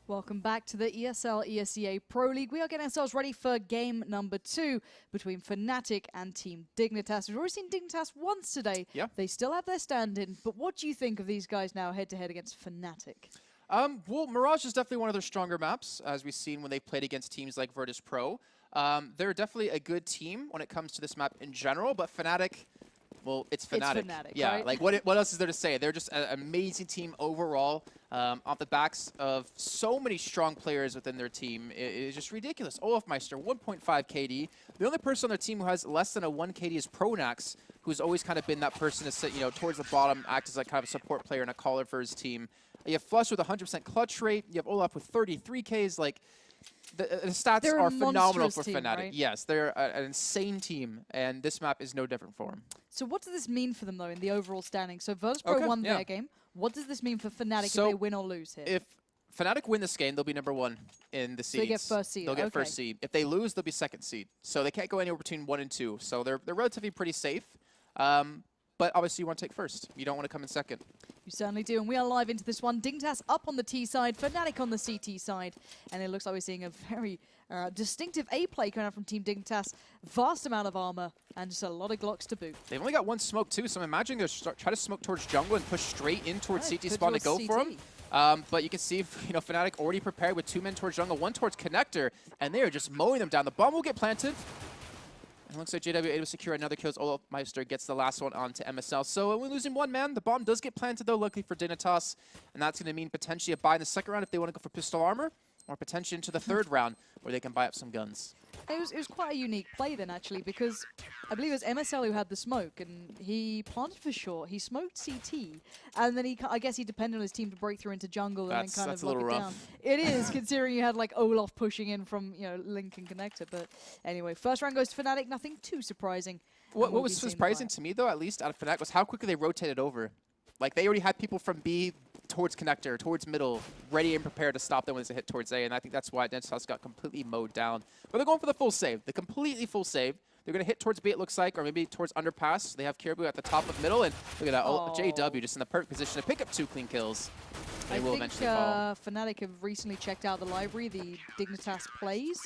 Welcome back to the ESL ESEA Pro League. We are getting ourselves ready for game number 2 between Fnatic and Team Dignitas. We've already seen Dignitas once today. Yeah. They still have their stand-in, but what do you think of these guys now head-to-head against Fnatic? Well, Mirage is definitely one of their stronger maps, as we've seen when they've played against teams like Virtus Pro. They're definitely a good team when it comes to this map in general, but Fnatic, well, it's Fnatic. It's Fnatic, yeah, right? like what else is there to say? They're just an amazing team overall, off the backs of so many strong players within their team. It is just ridiculous. Olafmeister, 1.5 KD. The only person on their team who has less than a 1 KD is Pronax, who's always kind of been that person to sit, towards the bottom, act as like kind of a support player and a caller for his team. You have Flush with 100% clutch rate. You have Olaf with 33 Ks. Like, the stats are phenomenal for team, Fnatic. right? Yes, they're an insane team, and this map is no different for them. So what does this mean for them, though, in the overall standing? So Virtus Pro won their game. What does this mean for Fnatic if they win or lose here? If Fnatic win this game, they'll be #1 in the seeds. So they get first seed. They'll get first seed. If they lose, they'll be second seed. So they can't go anywhere between 1 and 2. So they're relatively pretty safe. But obviously you want to take first. You don't want to come in second. You certainly do, and we are live into this one. Dignitas up on the T side, Fnatic on the CT side, and it looks like we're seeing a very distinctive A play coming out from Team Dignitas. Vast amount of armor, and just a lot of Glocks to boot. They've only got one smoke too, so I'm imagining they'll try to smoke towards jungle and push straight in towards CT spawn to go for him. But you can see, Fnatic already prepared with 2 men towards jungle, 1 towards connector, and they are just mowing them down. The bomb will get planted. It looks like JW able to secure another kill as Olafmeister gets the last one onto MSL. So we're losing 1 man. The bomb does get planted, though, luckily for Dignitas. And that's going to mean potentially a buy in the second round if they want to go for pistol armor, or potentially into the third round where they can buy up some guns. It was quite a unique play then, actually, because I believe it was MSL who had the smoke, and he planted for short. He smoked CT, and then I guess he depended on his team to break through into jungle and then kind of lock it down. It is, considering you had like Olaf pushing in from Link and connector. But anyway, first round goes to Fnatic. Nothing too surprising. What was surprising to me, though, at least out of Fnatic, was how quickly they rotated over. Like, they already had people from B towards connector, towards middle, ready and prepared to stop them when they hit towards A, and I think that's why Dignitas got completely mowed down. But they're going for the full save, the completely full save. They're going to hit towards B, it looks like, or maybe towards underpass. They have Caribou at the top of middle, and look at that, JW just in the perfect position to pick up 2 clean kills. They will eventually fall. Fnatic have recently checked out the library, the Dignitas Plays,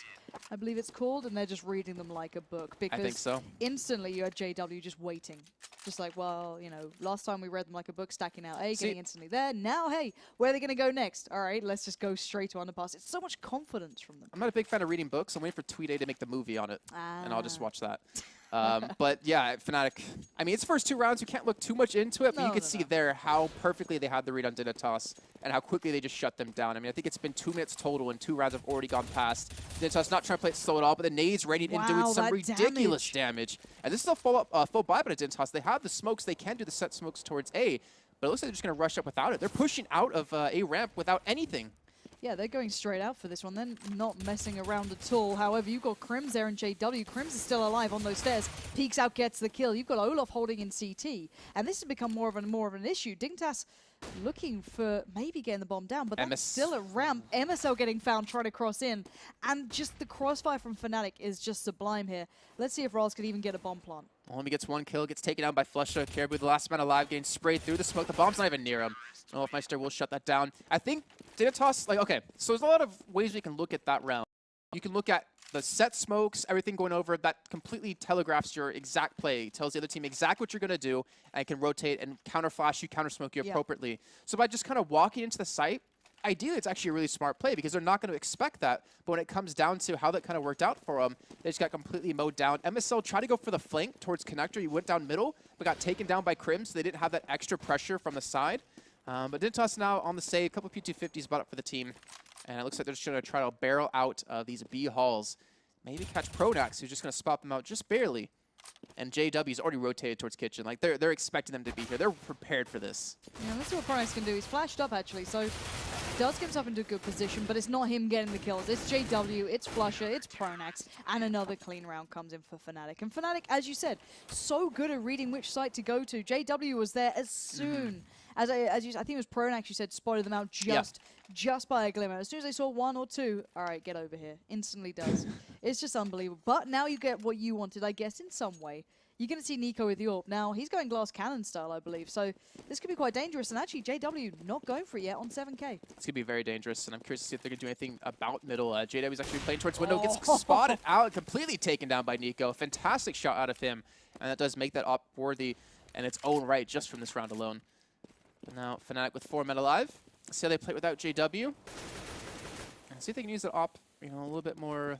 I believe it's called, and they're just reading them like a book. Because I think so. Instantly you had JW just waiting. Just like, well, last time we read them like a book, stacking out A, getting instantly there. Now, hey, where are they going to go next? All right, let's just go straight to underpass. It's so much confidence from them. I'm not a big fan of reading books. I'm waiting for Tweet A to make the movie on it, and I'll just watch that. But yeah, Fnatic, I mean, it's first 2 rounds. You can't look too much into it, but you can see there how perfectly they had the read on Dignitas and how quickly they just shut them down. I mean, I think it's been 2 minutes total and 2 rounds have already gone past. Dignitas not trying to play it slow at all, but the nades ready and doing some ridiculous damage. And this is a full buy by Dignitas. They have the smokes. They can do the set smokes towards A, but it looks like they're just going to rush up without it. They're pushing out of A ramp without anything. Yeah, they're going straight out for this one. They're not messing around at all. However, you've got Crims there and JW. Crims is still alive on those stairs. Peeks out, gets the kill. You've got Olaf holding in CT. And this has become more of an issue. Dignitas looking for maybe getting the bomb down, but that's still a ramp. MSL getting found, trying to cross in. And just the crossfire from Fnatic is just sublime here. Let's see if Rawls can even get a bomb plant. Only gets 1 kill, gets taken down by Flusha. Caribou, the last man alive, getting sprayed through the smoke. The bomb's not even near him. Olafmeister will shut that down. I think Dignitas, okay, so there's a lot of ways we can look at that round. You can look at the set smokes, everything going over, that completely telegraphs your exact play, tells the other team exactly what you're going to do, and can rotate and counter flash you, counter smoke you appropriately. So by just kind of walking into the site, ideally it's actually a really smart play because they're not going to expect that. But when it comes down to how that kind of worked out for them, they just got completely mowed down. MSL tried to go for the flank towards connector. He went down middle, but got taken down by Crims, so they didn't have that extra pressure from the side. But Dignitas now on the save, a couple of P250s brought up for the team. And it looks like they're just going to try to barrel out these B halls. Maybe catch Pronax, who's just going to spot them out just barely. And JW's already rotated towards Kitchen. Like, they're expecting them to be here. They're prepared for this. Yeah, let's see what Pronax can do. He's flashed up, actually, so does get himself into a good position, but it's not him getting the kills. It's JW, it's Flusha, it's Pronax, and another clean round comes in for Fnatic. And Fnatic, as you said, so good at reading which site to go to. JW was there as soon as I think it was Pronax, you said, spotted them out just by a glimmer. As soon as they saw 1 or 2, all right, get over here. Instantly does. It's just unbelievable. But now you get what you wanted, I guess, in some way. you're going to see Nico with the AWP. Now, he's going glass cannon style, I believe, so this could be quite dangerous. And actually, JW not going for it yet on 7K. It's going to be very dangerous, and I'm curious to see if they're going to do anything about middle. JW's actually playing towards window, gets spotted out, completely taken down by Nico. Fantastic shot out of him, and that does make that AWP worthy in its own right just from this round alone. But now, Fnatic with 4 men alive. See how they play without JW. And see if they can use that AWP, a little bit more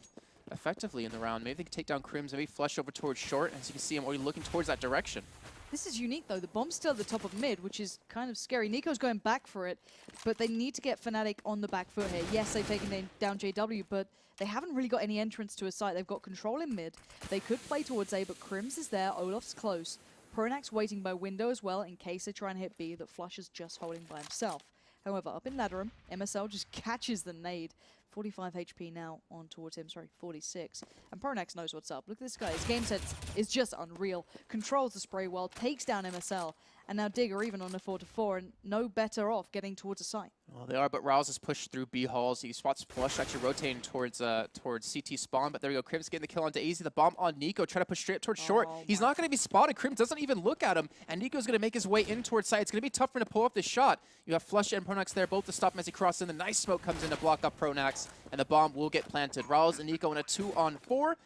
effectively in the round. Maybe they can take down Crims, maybe flush over towards short, and so you can see him already looking towards that direction. This is unique, though. The bomb's still at the top of mid, which is kind of scary. Nico's going back for it, but they need to get Fnatic on the back foot here. Yes, they've taken down JW, but they haven't really got any entrance to a site. They've got control in mid. They could play towards A, but Crims is there. Olaf's close. Pronak's waiting by window as well in case they try and hit B, that Flush is just holding by himself. However, up in ladder room, MSL just catches the nade. 45 HP now on towards him, sorry, 46. And Pronax knows what's up. Look at this guy, his game sense is just unreal. Controls the spray well, takes down MSL, and now Digger even on a 4-4, and no better off getting towards a site. Well, they are, but Rouse is pushed through B halls. He spots Flush actually rotating towards CT spawn, but there we go. Crims getting the kill onto AZ. The bomb on Nico, trying to push straight up towards short. He's not going to be spotted. Crims doesn't even look at him, and Nico's going to make his way in towards site. It's going to be tough for him to pull off this shot. You have Flush and Pronax there, both to stop him as he crosses in. The nice smoke comes in to block up Pronax, and the bomb will get planted. Rouse and Nico in a 2-on-4.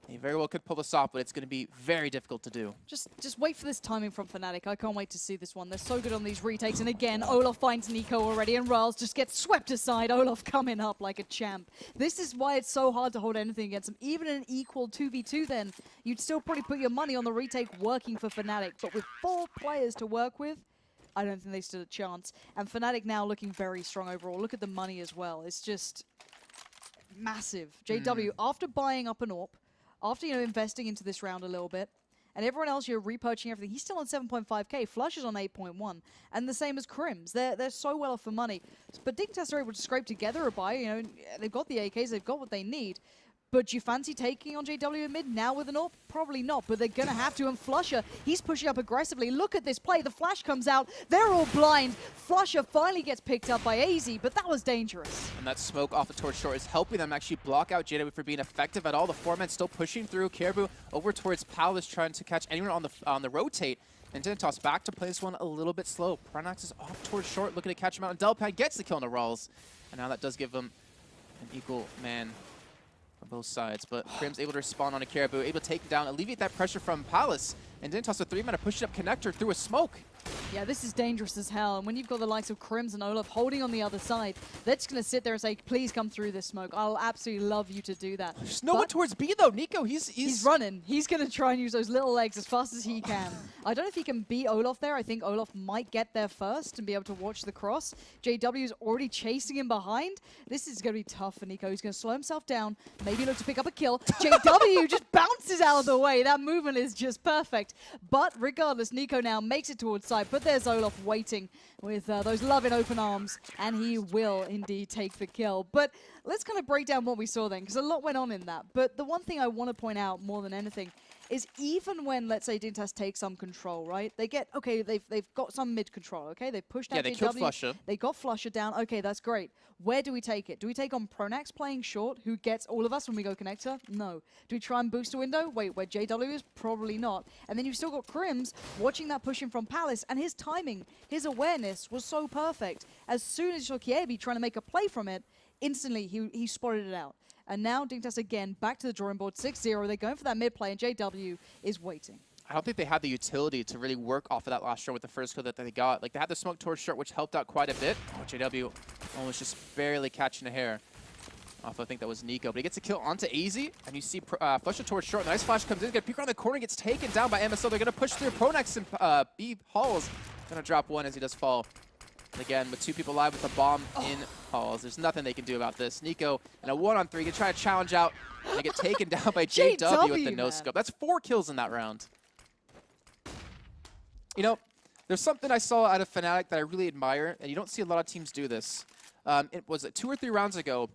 He very well could pull this off, but it's going to be very difficult to do. Just wait for this timing from Fnatic. I can't wait to see this one. They're so good on these retakes. And again, Olaf finds Nico already, and Riles just gets swept aside. Olaf coming up like a champ. This is why it's so hard to hold anything against him. Even in an equal 2v2 then, you'd still probably put your money on the retake working for Fnatic. But with 4 players to work with, I don't think they stood a chance. And Fnatic now looking very strong overall. Look at the money as well. It's just massive. JW, after buying up an AWP, after, investing into this round a little bit, and everyone else, you're repurchasing everything. He's still on 7.5k. Flush is on 8.1, and the same as Crims. They're so well off for money. But Dignitas are able to scrape together a buy. They've got the AKs. They've got what they need. But do you fancy taking on JW in mid now with an AWP? Probably not, but they're going to have to. And Flusher, he's pushing up aggressively. Look at this play. The flash comes out. They're all blind. Flusher finally gets picked up by AZ, but that was dangerous. And that smoke off the towards short is helping them actually block out JW for being effective at all. The 4 men still pushing through. Caribou over towards Palace, trying to catch anyone on the rotate. And Dignitas back to play this one a little bit slow. Pronax is off towards short, looking to catch him out. And Delpad gets the kill on the Rawls. And now that does give them an equal man on both sides, but Crims able to respond on a Caribou, able to take him down, alleviate that pressure from Palace, and Dignitas with 3 men pushing up connector through a smoke. Yeah, this is dangerous as hell, and when you've got the likes of Crims and Olaf holding on the other side, they're just going to sit there and say, please come through this smoke. I'll absolutely love you to do that. There's no one towards B though. Nico, he's running. He's going to try and use those little legs as fast as he can. I don't know if he can beat Olaf there. I think Olaf might get there first and be able to watch the cross. JW is already chasing him behind. This is going to be tough for Nico. He's going to slow himself down, maybe look to pick up a kill. JW just bounces out of the way. That movement is just perfect. But regardless, Nico now makes it towards side, but there's Olaf waiting with those loving open arms, and he will indeed take the kill. But let's kind of break down what we saw then, because a lot went on in that. But the one thing I want to point out more than anything is even when, let's say, Dignitas take some control, right? They get, okay, they've got some mid control, okay? They've pushed out they JW. killed Flusher. They got Flusher down. Okay, that's great. Where do we take it? Do we take on Pronax playing short, who gets all of us when we go connector? No. Do we try and boost a window? Wait, where JW is? Probably not. And then you've still got Crims watching that pushing from Palace, and his timing, his awareness was so perfect. As soon as you saw Kiebi trying to make a play from it, instantly he spotted it out. And now Dignitas again back to the drawing board, 6-0. They're going for that mid play, and JW is waiting. I don't think they had the utility to really work off of that last shot with the first kill that they got. Like, they had the smoke towards short, which helped out quite a bit. Oh, JW almost just barely catching a hair off, I think that was Nico. But he gets a kill onto AZ, and you see Flusher towards short. Nice flash comes in, get a peek around the corner, gets taken down by MSL. They're going to push through. Pronax and B Halls going to drop one as he does fall. And again, with 2 people alive with the bomb in Halls, there's nothing they can do about this. Nico in a 1-on-3 can try to challenge out and they get taken down by JW with the no-scope. That's 4 kills in that round. There's something I saw out of Fnatic that I really admire, and you don't see a lot of teams do this. It was 2 or 3 rounds ago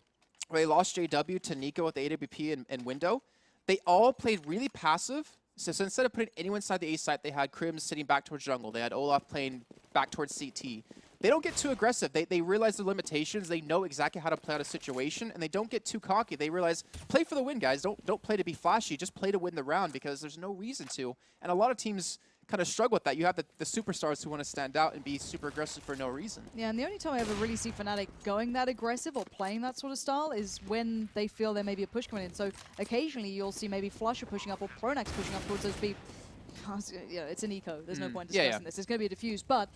where they lost JW to Nico with the AWP and window. They all played really passive. So instead of putting anyone inside the A site, they had Crims sitting back towards jungle. They had Olaf playing back towards CT. they don't get too aggressive. They realize their limitations. They know exactly how to play out a situation, and they don't get too cocky. They realize, play for the win, guys. Don't play to be flashy. Just play to win the round because there's no reason to. And a lot of teams kind of struggle with that. You have the superstars who want to stand out and be super aggressive for no reason. Yeah, and the only time I ever really see Fnatic going that aggressive or playing that sort of style is when they feel there may be a push coming in. So occasionally you'll see maybe Flusher pushing up or Pronax pushing up towards those B. You know, it's an eco. There's no point discussing this. It's going to be a diffuse. But,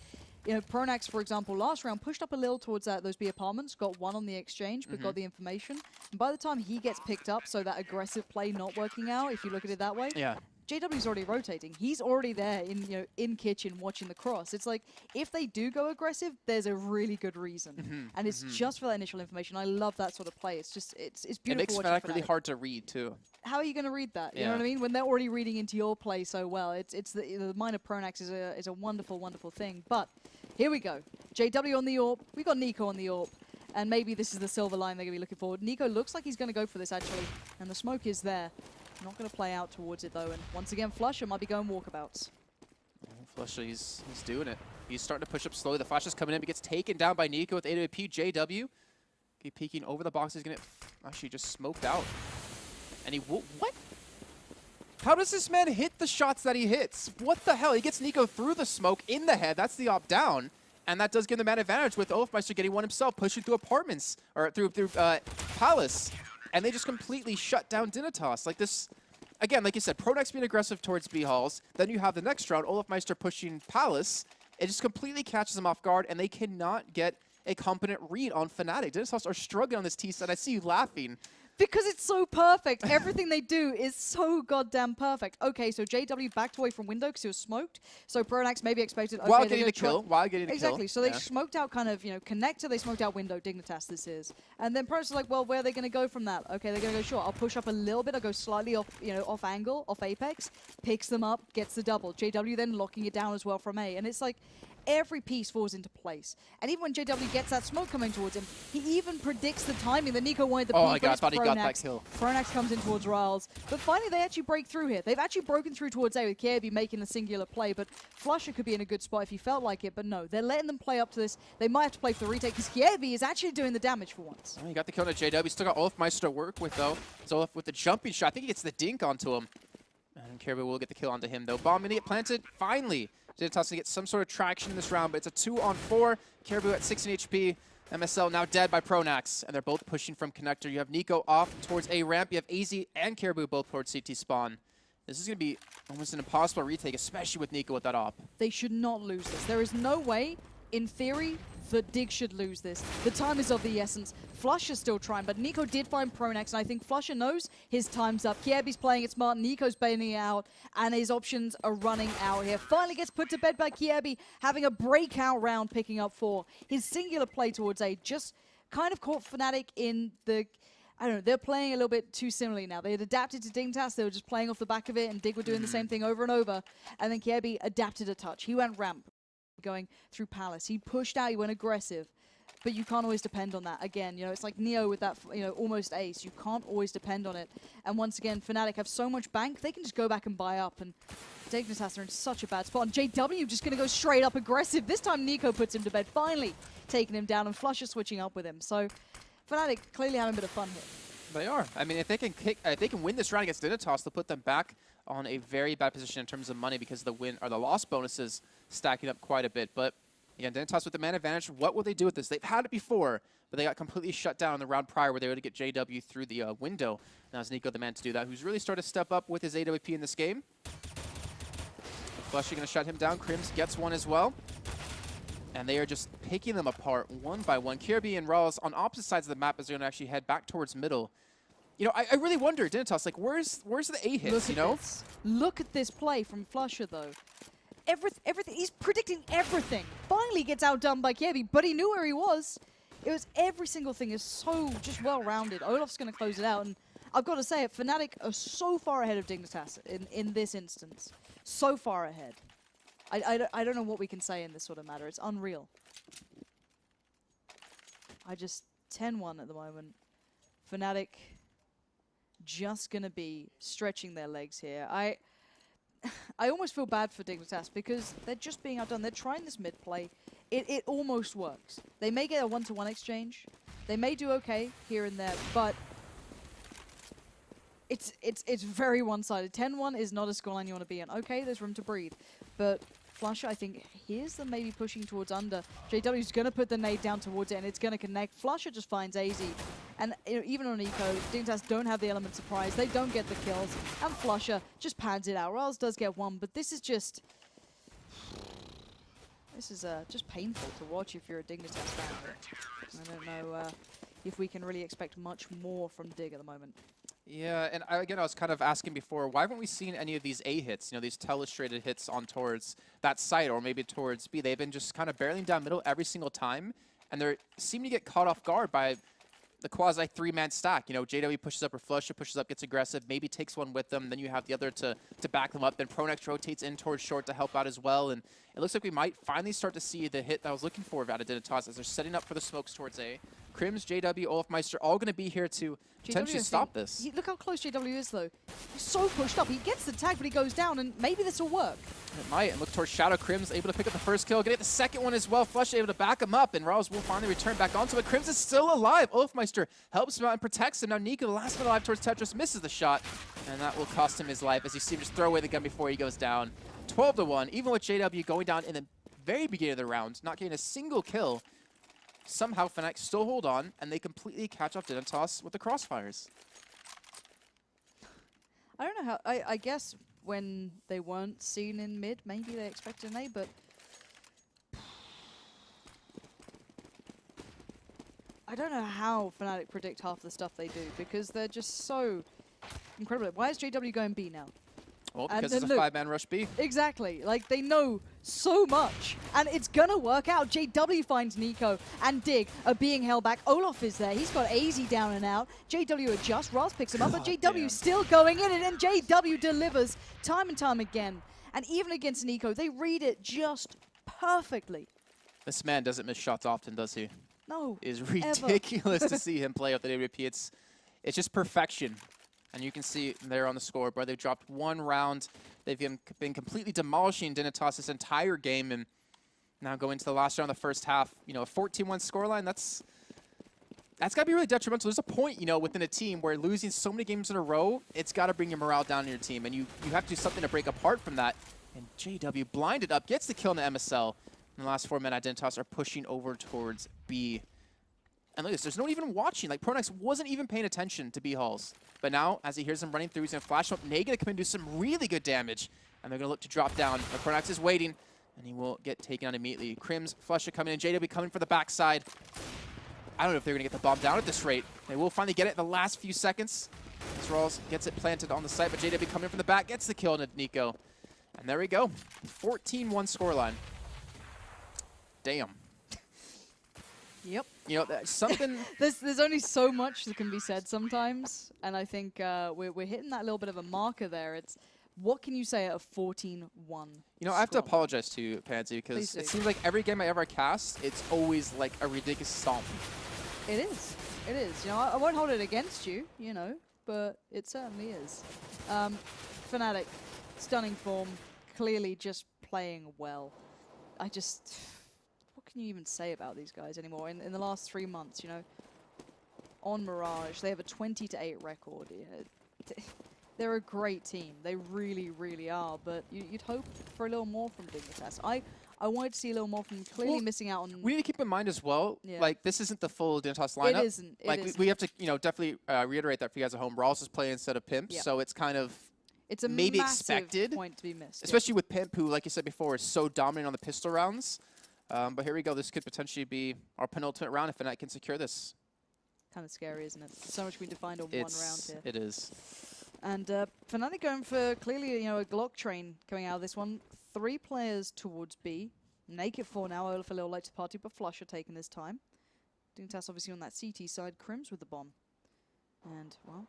you know, Pronax, for example, last round pushed up a little towards those B apartments, got one on the exchange, but got the information. And by the time he gets picked up, so that aggressive play not working out, if you look at it that way, JW's already rotating. He's already there in kitchen watching the cross. It's like, if they do go aggressive, there's a really good reason. And it's just for that initial information. I love that sort of play. It's just, it's beautiful. It makes Fnatic really hard to read, too. How are you going to read that? You know what I mean? When they're already reading into your play so well. It's the minor Pronax is a wonderful, wonderful thing. But here we go. JW on the AWP. We got Nico on the AWP. And maybe this is the silver line they're going to be looking for. Nico looks like he's going to go for this, actually. And the smoke is there. Not going to play out towards it, though. And once again, Flusher might be going walkabouts. Flusher, he's doing it. He's starting to push up slowly. The flash is coming in. He gets taken down by Nico with AWP. JW. Keep peeking over the box. He's going to actually just smoked out. And he what? How does this man hit the shots that he hits? What the hell? He gets Nico through the smoke in the head. That's the op down. And that does give the man advantage with Olofmeister getting one himself, pushing through apartments, or through Palace. And they just completely shut down Dignitas. Like this, again, like you said, Pronax being aggressive towards B-Halls. Then you have the next round, Olofmeister pushing Palace. It just completely catches them off guard, and they cannot get a competent read on Fnatic. Dignitas are struggling on this T side. I see you laughing. Because it's so perfect. Everything they do is so goddamn perfect. Okay, so JW backed away from window because he was smoked. So Pronax maybe expected... Okay, while getting a kill. Exactly. So they smoked out kind of, you know, connector. They smoked out window. Dignitas this is. And then Pronax was like, well, where are they going to go from that? Okay, they're going to go short. I'll push up a little bit. I'll go slightly off, you know, off angle, off apex. Picks them up, gets the double. JW then locking it down as well from A. And it's like... every piece falls into place. And even when JW gets that smoke coming towards him, he even predicts the timing that Nico wanted the Oh my god, I thought he got that kill. Pronax comes in towards Riles. But finally, they actually break through here. They've actually broken through towards A with Kirby making the singular play, but Flusher could be in a good spot if he felt like it, but no. They're letting them play up to this. They might have to play for the retake, because Kirby is actually doing the damage for once. Oh, he got the kill on JW. Still got Olofmeister to work with, though. So Olaf with the jumping shot. I think he gets the dink onto him. And Kirby will get the kill onto him, though. Bomb gonna get planted. Finally. Dignitas to get some sort of traction in this round, but it's a 2-on-4. Caribou at 16 HP. MSL now dead by Pronax, and they're both pushing from connector. You have Nico off towards A ramp. You have AZ and Caribou both towards CT spawn. This is going to be almost an impossible retake, especially with Nico with that op. They should not lose this. There is no way, in theory, that Dig should lose this. The time is of the essence. Flusher's still trying, but Nico did find Pronax, and I think Flusher knows his time's up. Kiebi's playing it smart, Nico's bailing it out, and his options are running out here. Finally gets put to bed by Kiebi, having a breakout round, picking up 4. His singular play towards A just kind of caught Fnatic in the... I don't know, they're playing a little bit too similarly now. They had adapted to Dignitas, they were just playing off the back of it, and Dig were doing the same thing over and over. And then Kiebi adapted a touch. He went ramp, going through Palace. He pushed out, he went aggressive. But you can't always depend on that. Again, you know, it's like Neo with that, you know, almost ace. You can't always depend on it. And once again, Fnatic have so much bank, they can just go back and buy up. And Dignitas are in such a bad spot. And JW just going to go straight up aggressive. This time Nico puts him to bed, finally taking him down, and Flusher switching up with him. So Fnatic clearly having a bit of fun here. They are. I mean, if they can win this round against Dignitas, they'll put them back on a very bad position in terms of money because the win or the loss bonuses stacking up quite a bit. But again, Dignitas with the man advantage. What will they do with this? They've had it before, but they got completely shut down in the round prior where they were able to get JW through the window. Now it's Nico the man to do that, who's really started to step up with his AWP in this game. Flushy going to shut him down. Crims gets one as well. And they are just picking them apart one by one. Kirby and Rawls on opposite sides of the map as they're going to actually head back towards middle. You know, I really wonder, Dignitas, like, where's the A hits, you know? Look at this play from Flusher, though. Everything, he's predicting everything. Finally gets outdone by Kirby, but he knew where he was. It was every single thing is so just well-rounded. Olaf's going to close it out, and I've got to say it, Fnatic are so far ahead of Dignitas in this instance. So far ahead. I don't know what we can say in this sort of matter. It's unreal. 10-1 at the moment. Fnatic just going to be stretching their legs here. I almost feel bad for Dignitas because they're just being outdone. They're trying this mid play. it almost works. They may get a 1-to-1 exchange. They may do okay here and there, but it's very one-sided. 10-1 is not a scoreline you want to be in. Okay, there's room to breathe, but Flusha, I think, here's them maybe pushing towards under. JW's going to put the nade down towards it, and it's going to connect. Flusha just finds AZ. And even on Eco, Dignitas don't have the element of surprise. They don't get the kills. And Flusha just pads it out. Riles does get one, but this is just... This is just painful to watch if you're a Dignitas fan. I don't know if we can really expect much more from Dig at the moment. Yeah, and again, I was kind of asking before, why haven't we seen any of these A hits, you know, these telestrated hits on towards that side or maybe towards B? They've been just kind of barreling down middle every single time, and they seem to get caught off guard by the quasi three-man stack. You know, JW pushes up or Flusha pushes up, gets aggressive, maybe takes one with them, then you have the other to back them up, then Pronex rotates in towards short to help out as well, and it looks like we might finally start to see the hit that I was looking for out of Dignitas as they're setting up for the smokes towards A. Crims, JW, Olafmeister, all going to be here to potentially stop this. Look how close JW is, though. He's so pushed up. He gets the tag, but he goes down, and maybe this will work. It might. And look towards Shadow. Crims able to pick up the first kill, get the second one as well. Flush able to back him up, and Riles will finally return back onto it. Crims is still alive. Olafmeister helps him out and protects him. Now Nico, the last one alive towards Tetris, misses the shot, and that will cost him his life as you see him just throw away the gun before he goes down. 12-1, even with JW going down in the very beginning of the round, not getting a single kill. Somehow Fnatic still hold on, and they completely catch up Dignitas with the crossfires. I don't know how... I guess when they weren't seen in mid, maybe they expected an A, but... I don't know how Fnatic predict half the stuff they do, because they're just so incredible. Why is JW going B now? Well, because it's a 5-man rush B. Exactly. Like, they know so much. And it's gonna work out. JW finds Nico and Dig are being held back. Olaf is there. He's got AZ down and out. JW adjusts. Raz picks him up, but JW still going in it, and JW delivers time and time again. And even against Nico, they read it just perfectly. This man doesn't miss shots often, does he? No. It is ridiculous to see him play with the WP. It's just perfection. And you can see there on the scoreboard, they've dropped one round. They've been completely demolishing Dignitas this entire game, and now going to the last round of the first half. You know, a 14-1 scoreline, that's got to be really detrimental. There's a point, you know, within a team where losing so many games in a row, it's got to bring your morale down in your team, and you have to do something to break apart from that. And JW blinded up, gets the kill in the MSL. And the last 4 men at Dignitas are pushing over towards B. And look at this, there's no one even watching. Like, Pronex wasn't even paying attention to B Halls. But now, as he hears him running through, he's going to flash up. Nate going to come in and do some really good damage. And they're going to look to drop down. But Pronex is waiting, and he will get taken out immediately. Crims, Flusha coming in, JW coming for the backside. I don't know if they're going to get the bomb down at this rate. They will finally get it in the last few seconds. Rawls gets it planted on the site, but JW coming in from the back, gets the kill on Nico. And there we go. 14-1 scoreline. Damn. Yep. You know, something... there's only so much that can be said sometimes, and I think we're hitting that little bit of a marker there. It's what can you say at a 14-1? You know, I have to apologize to you, Pansy, because it seems like every game I ever cast, it's always like a ridiculous stomp. It is. It is. You know, I won't hold it against you, you know, but it certainly is. Fnatic, stunning form, clearly just playing well. What can you even say about these guys anymore? In the last 3 months, you know, on Mirage, they have a 20-8 record. They're a great team. They really, really are. But you'd hope for a little more from Dignitas. I wanted to see a little more from them, clearly missing out on... We need to keep in mind as well, like, this isn't the full Dignitas lineup. It isn't. We have to, you know, definitely reiterate that for you guys at home. Rawls is playing instead of Pimp, so it's kind of... It's a maybe massive expected point to be missed. Especially with Pimp, who, like you said before, is so dominant on the pistol rounds. But here we go. This could potentially be our penultimate round if Fnatic can secure this. Kind of scary, isn't it? So much we defined on one round here. It is. And Fnatic going for clearly, you know, a Glock train coming out of this one. 3 players towards B. Naked 4 now. Olaf a little late to the party, but Flusha taking his time. Dignitas obviously on that CT side. Crims with the bomb. And, well,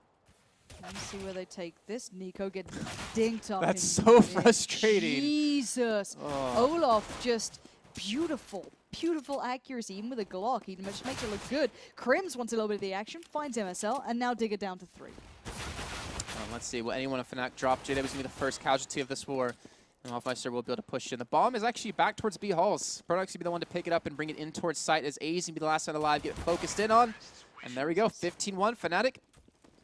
let's see where they take this. Nico gets dinked up. That's so frustrating. Jesus. Olaf just... Beautiful accuracy, even with a Glock. He just makes it look good. Crims wants a little bit of the action, finds MSL, and now Digger down to 3. Let's see. Will anyone of Fnatic drop? JW is going to be the first casualty of this war. And Hoffmeister will be able to push in. The bomb is actually back towards B Halls. Product's going to be the one to pick it up and bring it in towards site as A's going to be the last one alive, get focused in on. And there we go, 15-1 Fnatic.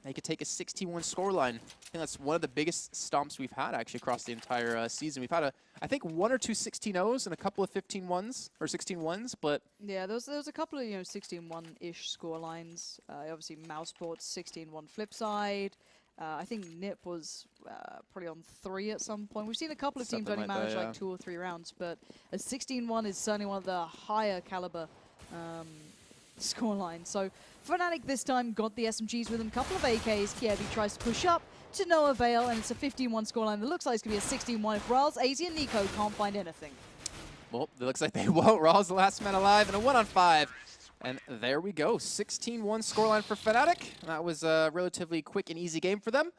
They could take a 16-1 scoreline. I think that's one of the biggest stomps we've had actually across the entire season. We've had I think 1 or 2 16-0s and a couple of 15-1s or 16-1s, but yeah, there was a couple of 16-1-ish scorelines. Obviously, Mousesport's 16-1 flip side. I think Nip was probably on 3 at some point. We've seen a couple of teams only manage like 2 or 3 rounds, but a 16-1 is certainly one of the higher caliber scoreline. So Fnatic this time got the SMGs with them, couple of AKs. Kievi tries to push up to no avail, and it's a 15-1 scoreline that looks like it's going to be a 16-1 if Rals, AZ, and Nico can't find anything. Well, it looks like they won't. Rals the last man alive in a 1-on-5. And there we go, 16-1 scoreline for Fnatic. That was a relatively quick and easy game for them.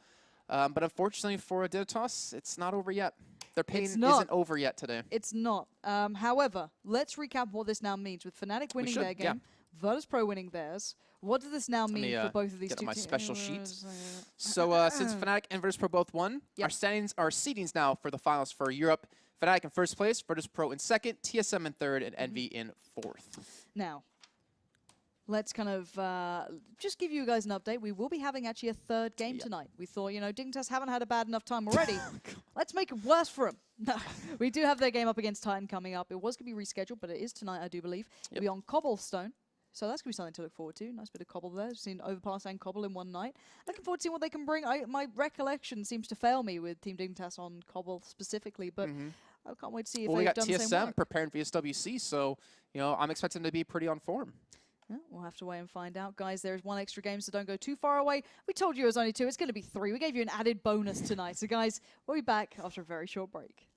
But unfortunately for Dignitas, it's not over yet. Their pain isn't over yet today. It's not. However, let's recap what this now means. With Fnatic winning their game, Virtus Pro winning theirs, what does this now mean for both of these two teams? My special sheet. So since Fnatic and Virtus Pro both won, our seedings now for the finals for Europe. Fnatic in first place, Virtus Pro in second, TSM in third, and Envy in fourth. Now, let's kind of just give you guys an update. We will be having actually a third game tonight. We thought, Dignitas haven't had a bad enough time already. Let's make it worse for them. No, we do have their game up against Titan coming up. It was going to be rescheduled, but it is tonight, I do believe. It'll be on Cobblestone. So that's going to be something to look forward to. Nice bit of Cobble there. We've seen Overpass and Cobble in one night. Looking forward to seeing what they can bring. My recollection seems to fail me with Team Dignitas on Cobble specifically, but I can't wait to see if they've done the same work. We got TSM preparing for SWC, so I'm expecting them to be pretty on form. Yeah, we'll have to wait and find out. Guys, there's one extra game, so don't go too far away. We told you it was only 2. It's going to be 3. We gave you an added bonus tonight. So, guys, we'll be back after a very short break.